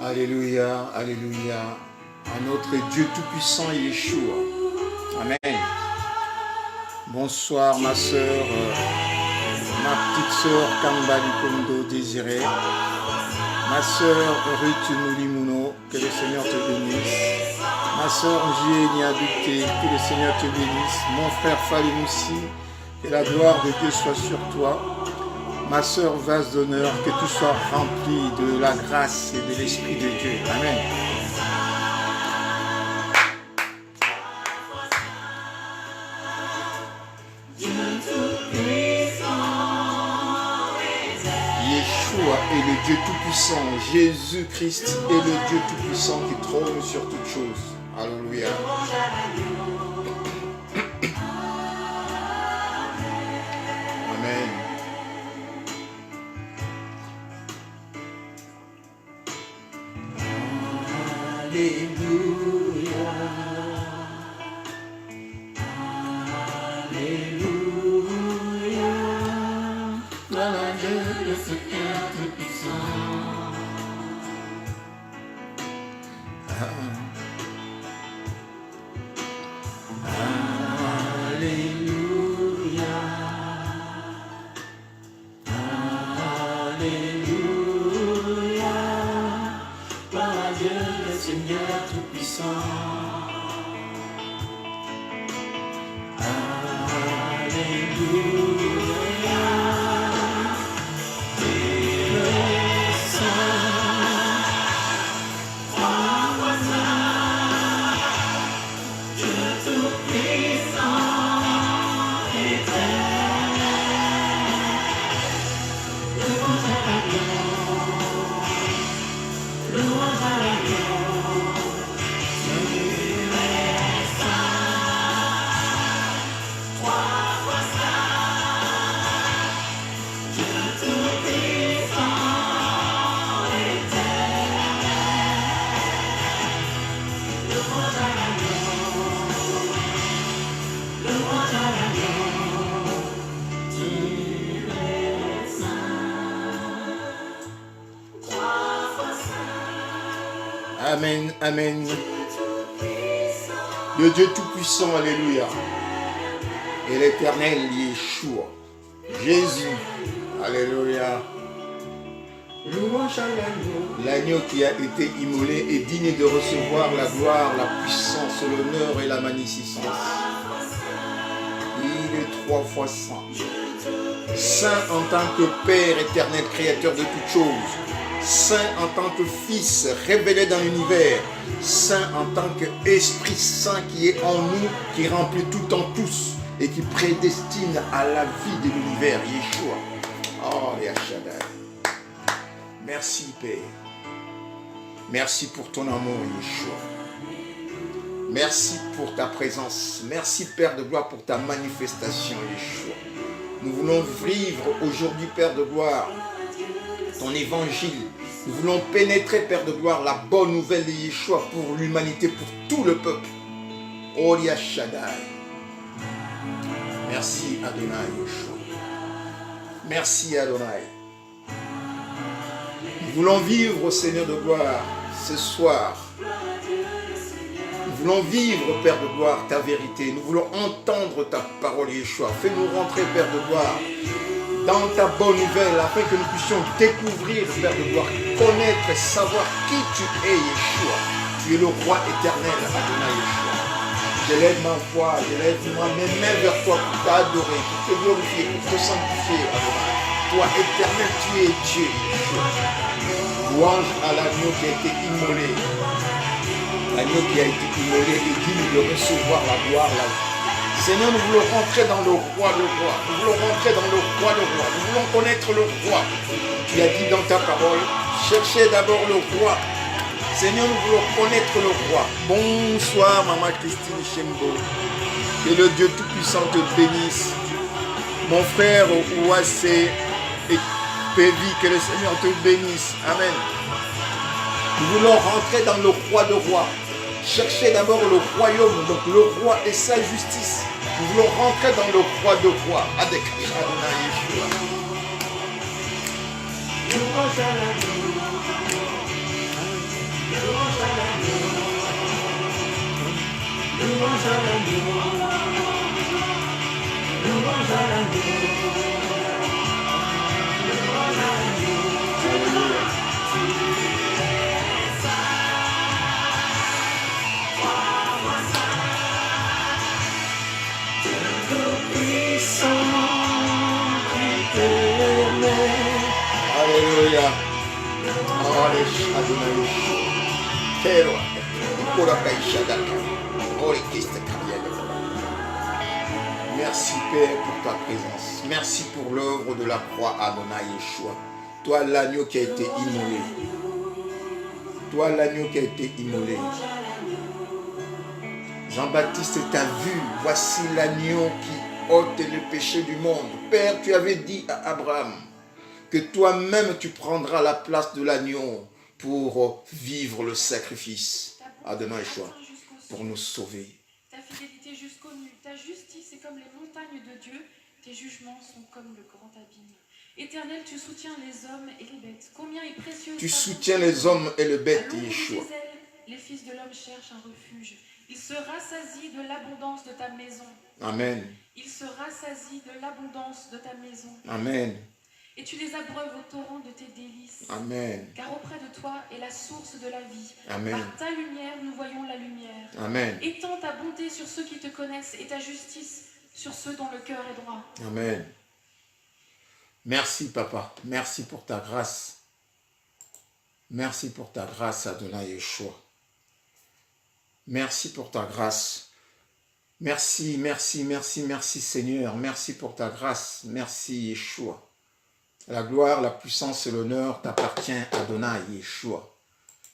Alléluia, alléluia, à notre Dieu tout-puissant, Yeshua. Amen. Bonsoir ma soeur, ma petite soeur Kambali Kondo Désiré, ma soeur Ruth Moulimouno, que le Seigneur te bénisse. Ma soeur Angie Niabuté, que le Seigneur te bénisse. Mon frère Falimoussi, que la gloire de Dieu soit sur toi. Ma sœur vase d'honneur, que tu sois rempli de la grâce et de l'Esprit de Dieu. Amen. Yeshua est le Dieu Tout-Puissant. Jésus-Christ est le Dieu Tout-Puissant qui trône sur toutes choses. Alléluia. Amen. Alléluia. Alléluia. Dans la Dieu de ce Père Tout-Puissant. Alléluia. Alléluia. Dans la Dieu le Seigneur Tout-Puissant. Alléluia. Amen, amen. Le Dieu Tout-Puissant, alléluia. Et l'Éternel, Yeshua. Jésus, alléluia. Louange à l'agneau. L'agneau qui a été immolé est digne de recevoir la gloire, la puissance, l'honneur et la magnificence. Il est 3 fois saint. Saint en tant que Père éternel, créateur de toutes choses. Saint en tant que Fils révélé dans l'univers. Saint en tant qu'Esprit Saint qui est en nous, qui remplit tout en tous et qui prédestine à la vie de l'univers. Yeshua. Oh, Yashadai. Merci Père. Merci pour ton amour, Yeshua. Merci pour ta présence. Merci Père de gloire pour ta manifestation, Yeshua. Nous voulons vivre aujourd'hui, Père de gloire, ton évangile. Nous voulons pénétrer, Père de gloire, la bonne nouvelle de Yeshua pour l'humanité, pour tout le peuple. Oh Shaddai. Merci Adonai Yeshua. Merci Adonai. Nous voulons vivre, Seigneur de gloire, ce soir. Nous voulons vivre, Père de gloire, ta vérité. Nous voulons entendre ta parole, Yeshua. Fais-nous rentrer, Père de gloire, dans ta bonne nouvelle, afin que nous puissions découvrir, Père de gloire, connaître et savoir qui tu es, Yeshua. Tu es le roi éternel, Adonai Yeshua. J'élève ma voix, j'élève mes mains vers toi pour t'adorer, pour te glorifier, pour te sanctifier, Adonai. Toi, éternel, tu es Dieu, Yeshua. Louange à l'agneau qui a été immolé. L'agneau qui a été immolé est digne de recevoir la gloire, la vie. Seigneur, nous voulons rentrer dans le roi, le roi. Nous voulons rentrer dans le roi, le roi. Nous voulons connaître le roi. Tu as dit dans ta parole, cherchez d'abord le roi. Seigneur, nous voulons connaître le roi. Bonsoir, Maman Christine Chembo. Que le Dieu Tout-Puissant te bénisse. Mon frère Ouassé et Pévi, que le Seigneur te bénisse. Amen. Nous voulons rentrer dans le roi de rois. Cherchez d'abord le royaume, donc le roi et sa justice. Nous voulons rentrer dans le roi de rois. Avec Adonai Yeshua. Alléluia. Merci Père pour ta présence. Merci pour l'œuvre de la croix Adonai Yeshua. Toi l'agneau qui a été immolé. Toi l'agneau qui a été immolé. Jean-Baptiste t'a vu. Voici l'agneau qui ôte le péché du monde. Père, tu avais dit à Abraham que toi-même tu prendras la place de l'agneau pour vivre le sacrifice. Adonai Yeshua, pour nous sauver. Ta fidélité jusqu'aux nues, ta justice est comme les montagnes de Dieu, tes jugements sont comme le grand abîme. Éternel, tu soutiens les hommes et les bêtes. Combien est précieux. Tu soutiens les hommes et les bêtes, Yeshua. Les fils de l'homme cherchent un refuge. Ils se rassasient de l'abondance de ta maison. Amen. Ils se rassasient de l'abondance de ta maison. Amen. Et tu les abreuves au torrent de tes délices. Amen. Car auprès de toi est la source de la vie. Amen. Par ta lumière, nous voyons la lumière. Amen. Étends ta bonté sur ceux qui te connaissent et ta justice sur ceux dont le cœur est droit. Amen. Merci, Papa. Merci pour ta grâce. Merci pour ta grâce, Adonai Yeshua. Merci pour ta grâce. Merci, merci, merci, merci, Seigneur. Merci pour ta grâce. Merci, Yeshua. La gloire, la puissance et l'honneur t'appartient, Adonai Yeshua.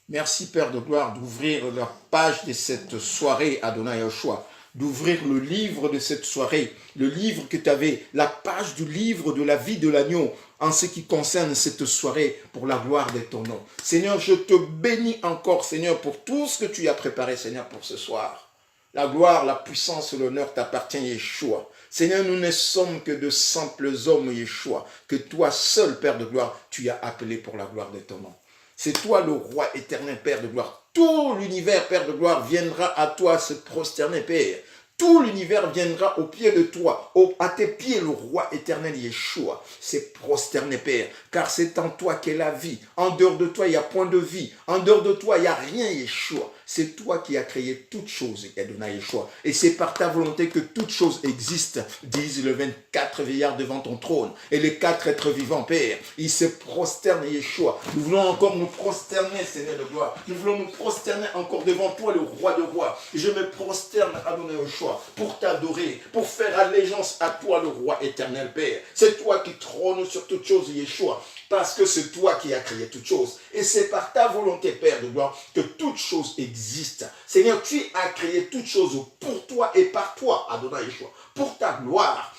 Merci, Père de gloire, d'ouvrir la page de cette soirée, Adonai Yeshua. D'ouvrir le livre de cette soirée, le livre que tu avais, la page du livre de la vie de l'agneau en ce qui concerne cette soirée pour la gloire de ton nom. Seigneur, je te bénis encore, Seigneur, pour tout ce que tu as préparé, Seigneur, pour ce soir. La gloire, la puissance et l'honneur t'appartient, Yeshua. Seigneur, nous ne sommes que de simples hommes, Yeshua, que toi seul, Père de gloire, tu as appelé pour la gloire de ton nom. C'est toi le roi éternel, Père de gloire. Tout l'univers, Père de gloire, viendra à toi se prosterner, Père. Tout l'univers viendra au pied de toi, à tes pieds, le roi éternel Yeshua. C'est prosterné, Père, car c'est en toi qu'est la vie. En dehors de toi, il n'y a point de vie. En dehors de toi, il n'y a rien, Yeshua. C'est toi qui as créé toutes choses, Adonai Yeshua. Et c'est par ta volonté que toutes choses existent, disent les 24 vieillards devant ton trône. Et les 4 êtres vivants, Père, ils se prosternent, Yeshua. Nous voulons encore nous prosterner, Seigneur de gloire. Nous voulons nous prosterner encore devant toi, le roi de rois. Je me prosterne, Adonai Yeshua, pour t'adorer, pour faire allégeance à toi, le roi éternel, Père. C'est toi qui trônes sur toutes choses, Yeshua. Parce que c'est toi qui as créé toutes choses. Et c'est par ta volonté, Père de gloire, que toutes choses existent. Seigneur, tu as créé toutes choses pour toi et par toi, Adonai Yeshua. Pour ta gloire.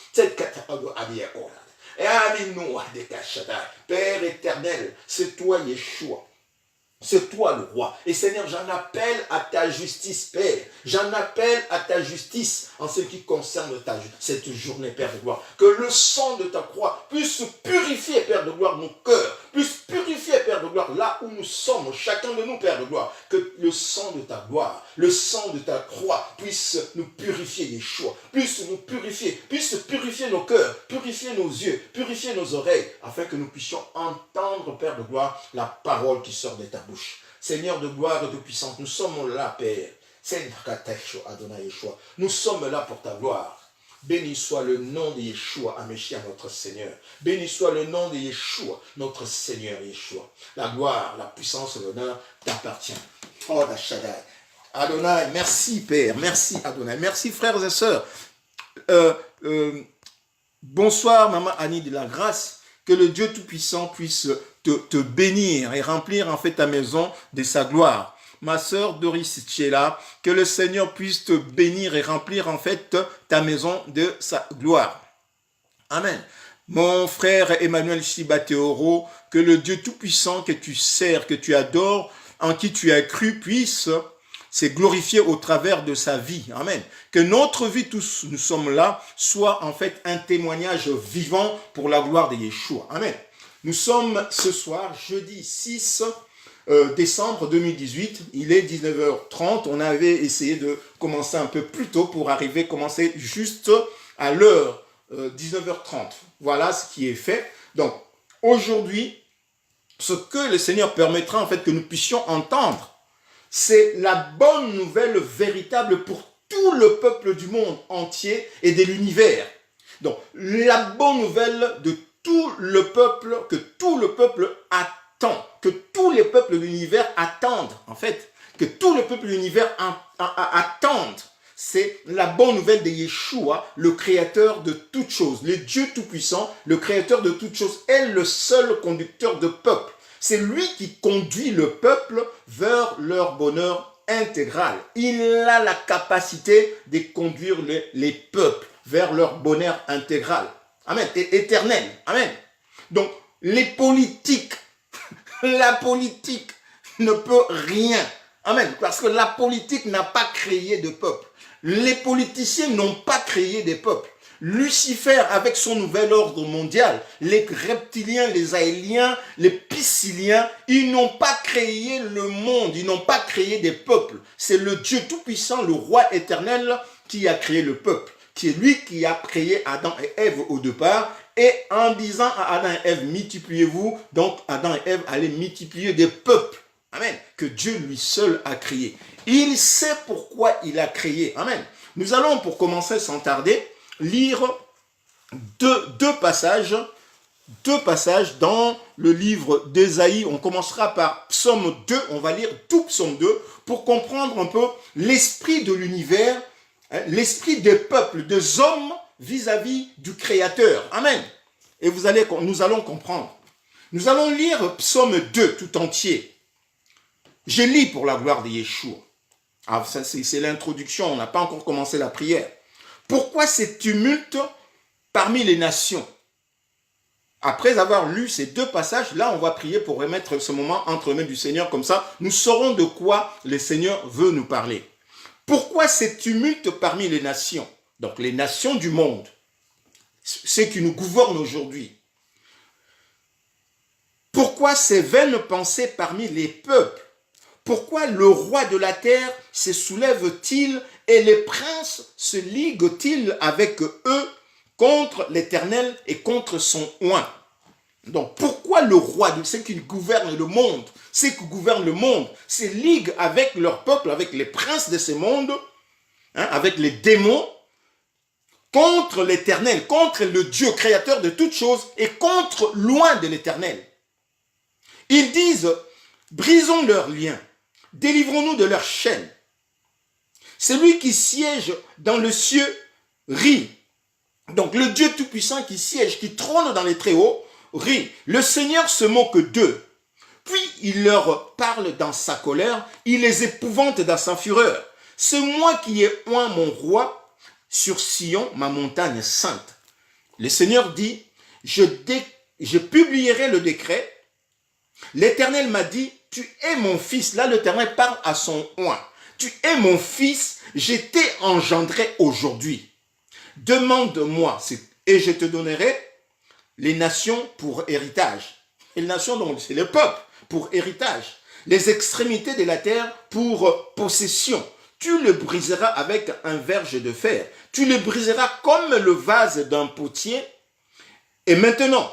Père éternel, c'est toi, Yeshua. C'est toi le roi. Et Seigneur, j'en appelle à ta justice, Père. J'en appelle à ta justice en ce qui concerne cette journée, Père de gloire. Que le sang de ta croix puisse purifier, Père de gloire, nos cœurs. Puisse purifier, Père de gloire, là où nous sommes, chacun de nous, Père de gloire. Que le sang de ta gloire, le sang de ta croix puisse nous purifier, Yeshua. Puisse nous purifier, puisse purifier nos cœurs, purifier nos yeux, purifier nos oreilles, afin que nous puissions entendre, Père de gloire, la parole qui sort de ta bouche. Seigneur de gloire et de puissance, nous sommes là, Père. Nous sommes là pour ta gloire. Béni soit le nom de Yeshua, Ameshia, notre Seigneur. Béni soit le nom de Yeshua, notre Seigneur Yeshua. La gloire, la puissance et l'honneur t'appartient. Oh, Adonai, merci Père, merci Adonai. Merci frères et sœurs. Bonsoir Maman Annie de la Grâce. Que le Dieu Tout-Puissant puisse te bénir et remplir en fait ta maison de sa gloire. Ma sœur Doris Tchela, que le Seigneur puisse te bénir et remplir en fait ta maison de sa gloire. Amen. Mon frère Emmanuel Shibateoro, que le Dieu Tout-Puissant que tu sers, que tu adores, en qui tu as cru, puisse c'est glorifié au travers de sa vie. Amen. Que notre vie, tous nous sommes là, soit en fait un témoignage vivant pour la gloire de Yeshua. Amen. Nous sommes ce soir, jeudi 6 décembre 2018, il est 19h30. On avait essayé de commencer un peu plus tôt pour commencer juste à l'heure 19h30. Voilà ce qui est fait. Donc, aujourd'hui, ce que le Seigneur permettra en fait que nous puissions entendre, c'est la bonne nouvelle véritable pour tout le peuple du monde entier et de l'univers. Donc, la bonne nouvelle de tout le peuple, que tout le peuple attend, que tous les peuples de l'univers attendent, en fait, que tout le peuple de l'univers attendent. C'est la bonne nouvelle de Yeshua, le créateur de toutes choses, le Dieu tout-puissant, le créateur de toutes choses, est le seul conducteur de peuple. C'est lui qui conduit le peuple vers leur bonheur intégral. Il a la capacité de conduire les peuples vers leur bonheur intégral. Amen. Et éternel. Amen. Donc, les politiques, la politique ne peut rien. Amen. Parce que la politique n'a pas créé de peuple. Les politiciens n'ont pas créé des peuples. Lucifer, avec son nouvel ordre mondial, les reptiliens, les aéliens, les pisciliens, ils n'ont pas créé le monde, ils n'ont pas créé des peuples. C'est le Dieu tout-puissant, le roi éternel, qui a créé le peuple. Qui est lui qui a créé Adam et Ève au départ. Et en disant à Adam et Ève, multipliez-vous, donc Adam et Ève allaient multiplier des peuples. Amen. Que Dieu lui seul a créé. Il sait pourquoi il a créé. Amen. Nous allons, pour commencer sans tarder, lire deux passages dans le livre d'Ésaïe. On commencera par Psaume 2. On va lire tout Psaume 2 pour comprendre un peu l'esprit de l'univers, l'esprit des peuples, des hommes vis-à-vis du Créateur. Amen. Et nous allons comprendre. Nous allons lire Psaume 2 tout entier. Je lis pour la gloire de Yeshua. Ah, ça, c'est l'introduction, on n'a pas encore commencé la prière. Pourquoi ces tumultes parmi les nations? Après avoir lu ces deux passages, là, on va prier pour remettre ce moment entre les mains du Seigneur. Comme ça, nous saurons de quoi le Seigneur veut nous parler. Pourquoi ces tumultes parmi les nations? Donc, les nations du monde, ceux qui nous gouvernent aujourd'hui. Pourquoi ces vaines pensées parmi les peuples? Pourquoi le roi de la terre se soulève-t-il et les princes se liguent-ils avec eux contre l'Éternel et contre son oint? Donc, pourquoi le roi de ceux qui gouvernent le monde, ceux qui gouvernent le monde, se liguent avec leur peuple, avec les princes de ce monde, avec les démons, contre l'Éternel, contre le Dieu créateur de toutes choses et contre loin de l'Éternel? Ils disent, brisons leurs liens, délivrons-nous de leurs chaînes. Celui qui siège dans le ciel rit. Donc le Dieu tout-puissant qui siège, qui trône dans les très-hauts, rit. Le Seigneur se moque d'eux. Puis il leur parle dans sa colère, il les épouvante dans sa fureur. C'est moi qui ai oint mon roi sur Sion, ma montagne sainte. Le Seigneur dit, je publierai le décret. L'Éternel m'a dit, tu es mon fils. Là, l'Éternel parle à son oint. Tu es mon fils, je t'ai engendré aujourd'hui. Demande-moi et je te donnerai les nations pour héritage. Et les nations, donc, c'est le peuple pour héritage. Les extrémités de la terre pour possession. Tu le briseras avec un verge de fer. Tu le briseras comme le vase d'un potier. Et maintenant,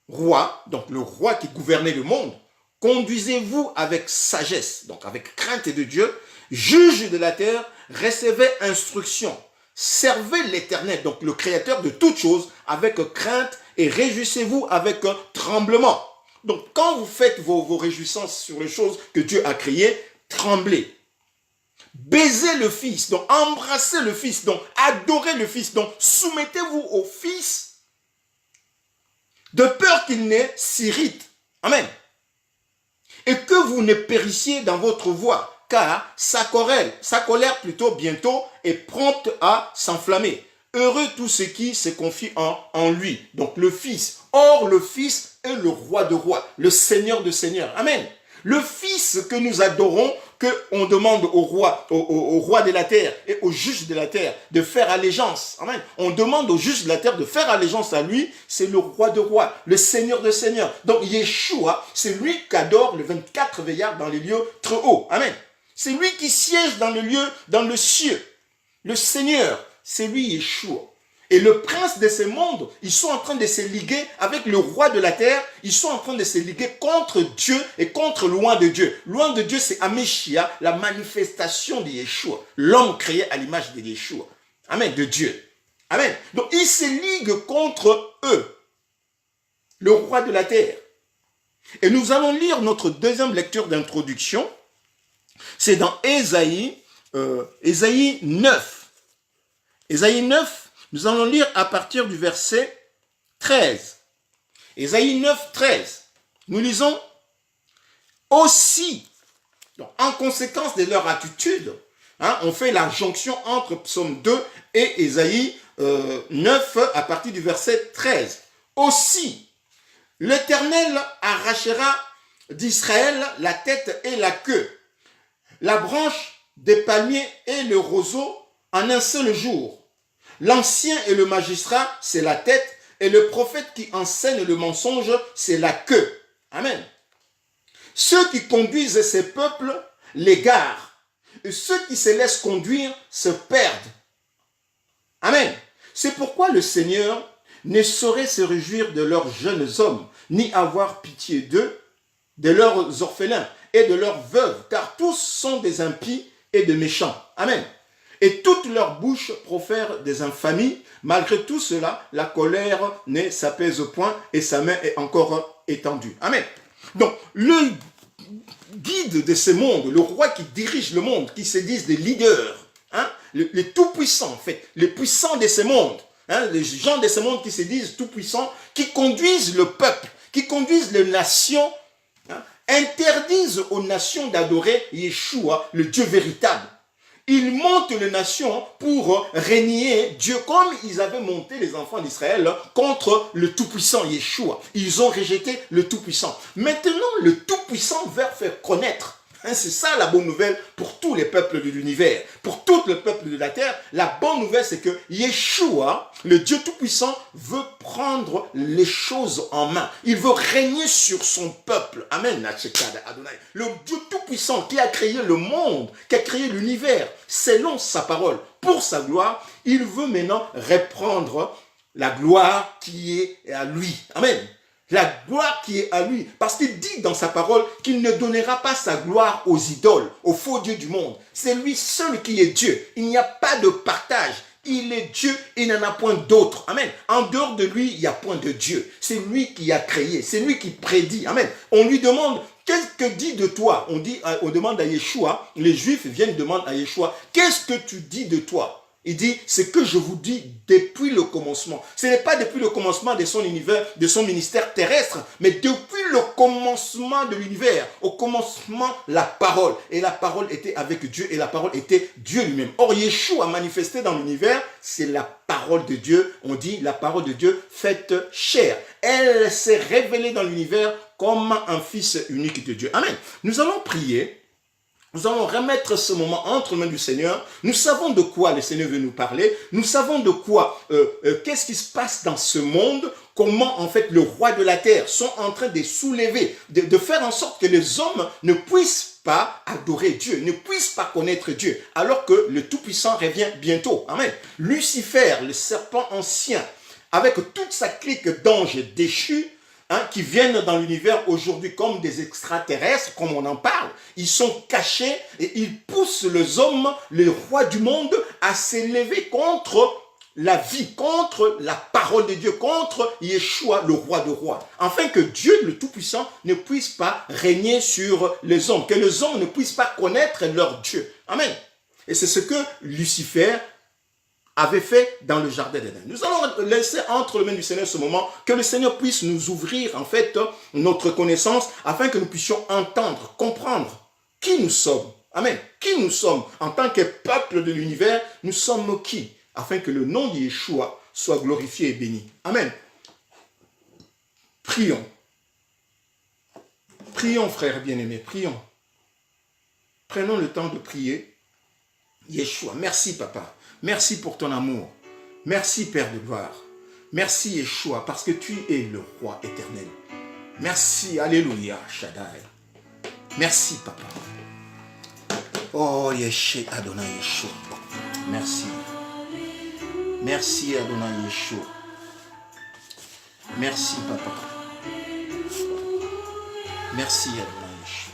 roi, donc le roi qui gouvernait le monde, conduisez-vous avec sagesse, donc avec crainte de Dieu, juge de la terre, recevez instruction, servez l'Éternel, donc le créateur de toutes choses, avec crainte et réjouissez-vous avec tremblement. Donc quand vous faites vos réjouissances sur les choses que Dieu a créées, tremblez. Baisez le Fils, donc embrassez le Fils, donc adorez le Fils, donc soumettez-vous au Fils, de peur qu'il ne s'irrite. Amen. Et que vous ne périssiez dans votre voie, car sa colère plutôt bientôt est prompte à s'enflammer. Heureux tous ceux qui se confient en lui. Donc le Fils. Or le Fils est le roi de rois, le Seigneur de seigneurs. Amen. Le Fils que nous adorons qu'on demande au roi de la terre et au juge de la terre de faire allégeance. Amen. On demande au juge de la terre de faire allégeance à lui. C'est le roi de rois, le seigneur de seigneurs. Donc Yeshua, c'est lui qu'adore les 24 veillards dans les lieux très hauts. Amen. C'est lui qui siège dans le lieu, dans le cieux. Le Seigneur, c'est lui Yeshua. Et le prince de ce monde, ils sont en train de se liguer avec le roi de la terre. Ils sont en train de se liguer contre Dieu et contre loin de Dieu. Loin de Dieu, c'est Ameshia, la manifestation de Yeshua. L'homme créé à l'image de Yeshua. Amen, de Dieu. Amen. Donc, ils se liguent contre eux. Le roi de la terre. Et nous allons lire notre deuxième lecture d'introduction. C'est dans Ésaïe 9. Ésaïe 9. Nous allons lire à partir du verset 13. Ésaïe 9, 13. Nous lisons aussi, donc, en conséquence de leur attitude, on fait la jonction entre Psaume 2 et Ésaïe 9 à partir du verset 13. Aussi, l'Éternel arrachera d'Israël la tête et la queue, la branche des palmiers et le roseau en un seul jour. L'ancien et le magistrat, c'est la tête, et le prophète qui enseigne le mensonge, c'est la queue. Amen. Ceux qui conduisent ces peuples l'égarent, et ceux qui se laissent conduire se perdent. Amen. C'est pourquoi le Seigneur ne saurait se réjouir de leurs jeunes hommes, ni avoir pitié d'eux, de leurs orphelins et de leurs veuves, car tous sont des impies et des méchants. Amen. Et toute leur bouche profère des infamies. Malgré tout cela, la colère ne s'apaise point et sa main est encore étendue. Amen. Donc, le guide de ce monde, le roi qui dirige le monde, qui se disent des leaders, les tout-puissants en fait, les puissants de ce monde, les gens de ce monde qui se disent tout-puissants, qui conduisent le peuple, qui conduisent les nations, interdisent aux nations d'adorer Yeshua, le Dieu véritable. Ils montent les nations pour régner Dieu comme ils avaient monté les enfants d'Israël contre le Tout-Puissant Yeshua. Ils ont rejeté le Tout-Puissant. Maintenant, le Tout-Puissant va faire connaître. C'est ça la bonne nouvelle pour tous les peuples de l'univers. Pour tout le peuple de la terre, la bonne nouvelle c'est que Yeshua, le Dieu Tout-Puissant, veut prendre les choses en main. Il veut régner sur son peuple. Amen. Le Dieu Tout-Puissant qui a créé le monde, qui a créé l'univers, selon sa parole, pour sa gloire, il veut maintenant reprendre la gloire qui est à lui. Amen. La gloire qui est à lui. Parce qu'il dit dans sa parole qu'il ne donnera pas sa gloire aux idoles, aux faux dieux du monde. C'est lui seul qui est Dieu. Il n'y a pas de partage. Il est Dieu, il n'en a point d'autre. Amen. En dehors de lui, il n'y a point de Dieu. C'est lui qui a créé. C'est lui qui prédit. Amen. On lui demande, qu'est-ce que dit de toi? On demande à Yeshua, les Juifs viennent demander à Yeshua, qu'est-ce que tu dis de toi? Il dit, c'est que je vous dis depuis le commencement. Ce n'est pas depuis le commencement de son univers, de son ministère terrestre, mais depuis le commencement de l'univers. Au commencement, la parole. Et la parole était avec Dieu et la parole était Dieu lui-même. Or, Yeshua manifesté dans l'univers, c'est la parole de Dieu. On dit la parole de Dieu faite chair. Elle s'est révélée dans l'univers comme un fils unique de Dieu. Amen. Nous allons prier. Nous allons remettre ce moment entre les mains du Seigneur. Nous savons de quoi le Seigneur veut nous parler. Nous savons de quoi, qu'est-ce qui se passe dans ce monde, comment en fait le roi de la terre sont en train de soulever, de faire en sorte que les hommes ne puissent pas adorer Dieu, ne puissent pas connaître Dieu, alors que le Tout-Puissant revient bientôt. Amen. Lucifer, le serpent ancien, avec toute sa clique d'anges déchus, qui viennent dans l'univers aujourd'hui comme des extraterrestres, comme on en parle. Ils sont cachés et ils poussent les hommes, les rois du monde, à s'élever contre la vie, contre la parole de Dieu, contre Yeshua, le roi de rois. Afin que Dieu, le Tout-Puissant, ne puisse pas régner sur les hommes, que les hommes ne puissent pas connaître leur Dieu. Amen. Et c'est ce que Lucifer avait fait dans le jardin d'Éden. Nous allons laisser entre les mains du Seigneur ce moment, que le Seigneur puisse nous ouvrir en fait notre connaissance, afin que nous puissions entendre, comprendre qui nous sommes. Amen. Qui nous sommes en tant que peuple de l'univers, nous sommes qui? Afin que le nom de Yeshua soit glorifié et béni. Amen. Prions. Prions, frères bien-aimés, prions. Prenons le temps de prier. Yeshua, merci papa. Merci pour ton amour. Merci Père de gloire. Merci Yeshua parce que tu es le roi éternel. Merci, alléluia, Shaddai. Merci papa. Oh Yeshua, Adonai Yeshua. Merci. Merci Adonai Yeshua. Merci papa. Merci Adonai Yeshua.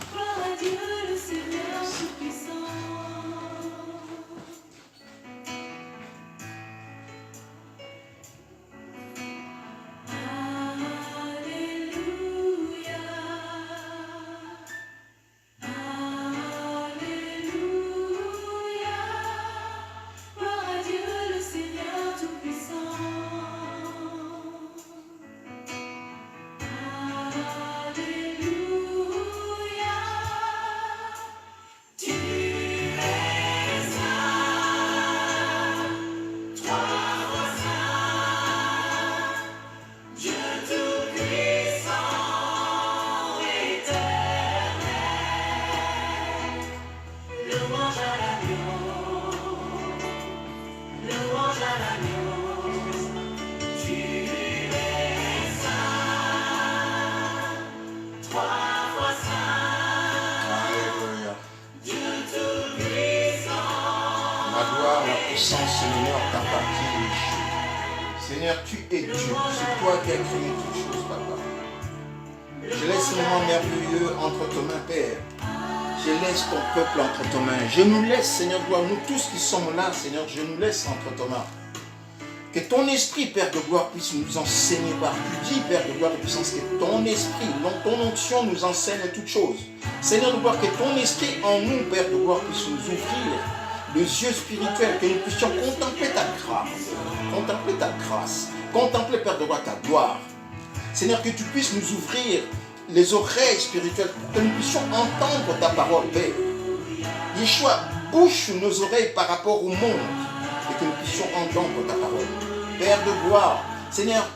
Seigneur, t'appartient. Seigneur, tu es Dieu. C'est toi qui as créé toutes choses, papa. Je laisse ce moment merveilleux entre tes mains, Père. Je laisse ton peuple entre tes mains. Je nous laisse, Seigneur, gloire, nous tous qui sommes là, Seigneur, je nous laisse entre tes mains. Que ton esprit, Père de gloire, puisse nous enseigner par. Tu dis, Père de gloire de puissance, que ton esprit, ton onction nous enseigne toutes choses. Seigneur de gloire, que ton esprit en nous, Père de gloire, puisse nous ouvrir les yeux spirituels, que nous puissions contempler ta grâce, contempler, Père de gloire, ta gloire. Seigneur, que tu puisses nous ouvrir les oreilles spirituelles pour que nous puissions entendre ta parole, Père. Yeshua, bouche nos oreilles par rapport au monde et que nous puissions entendre ta parole. Père de gloire, Seigneur,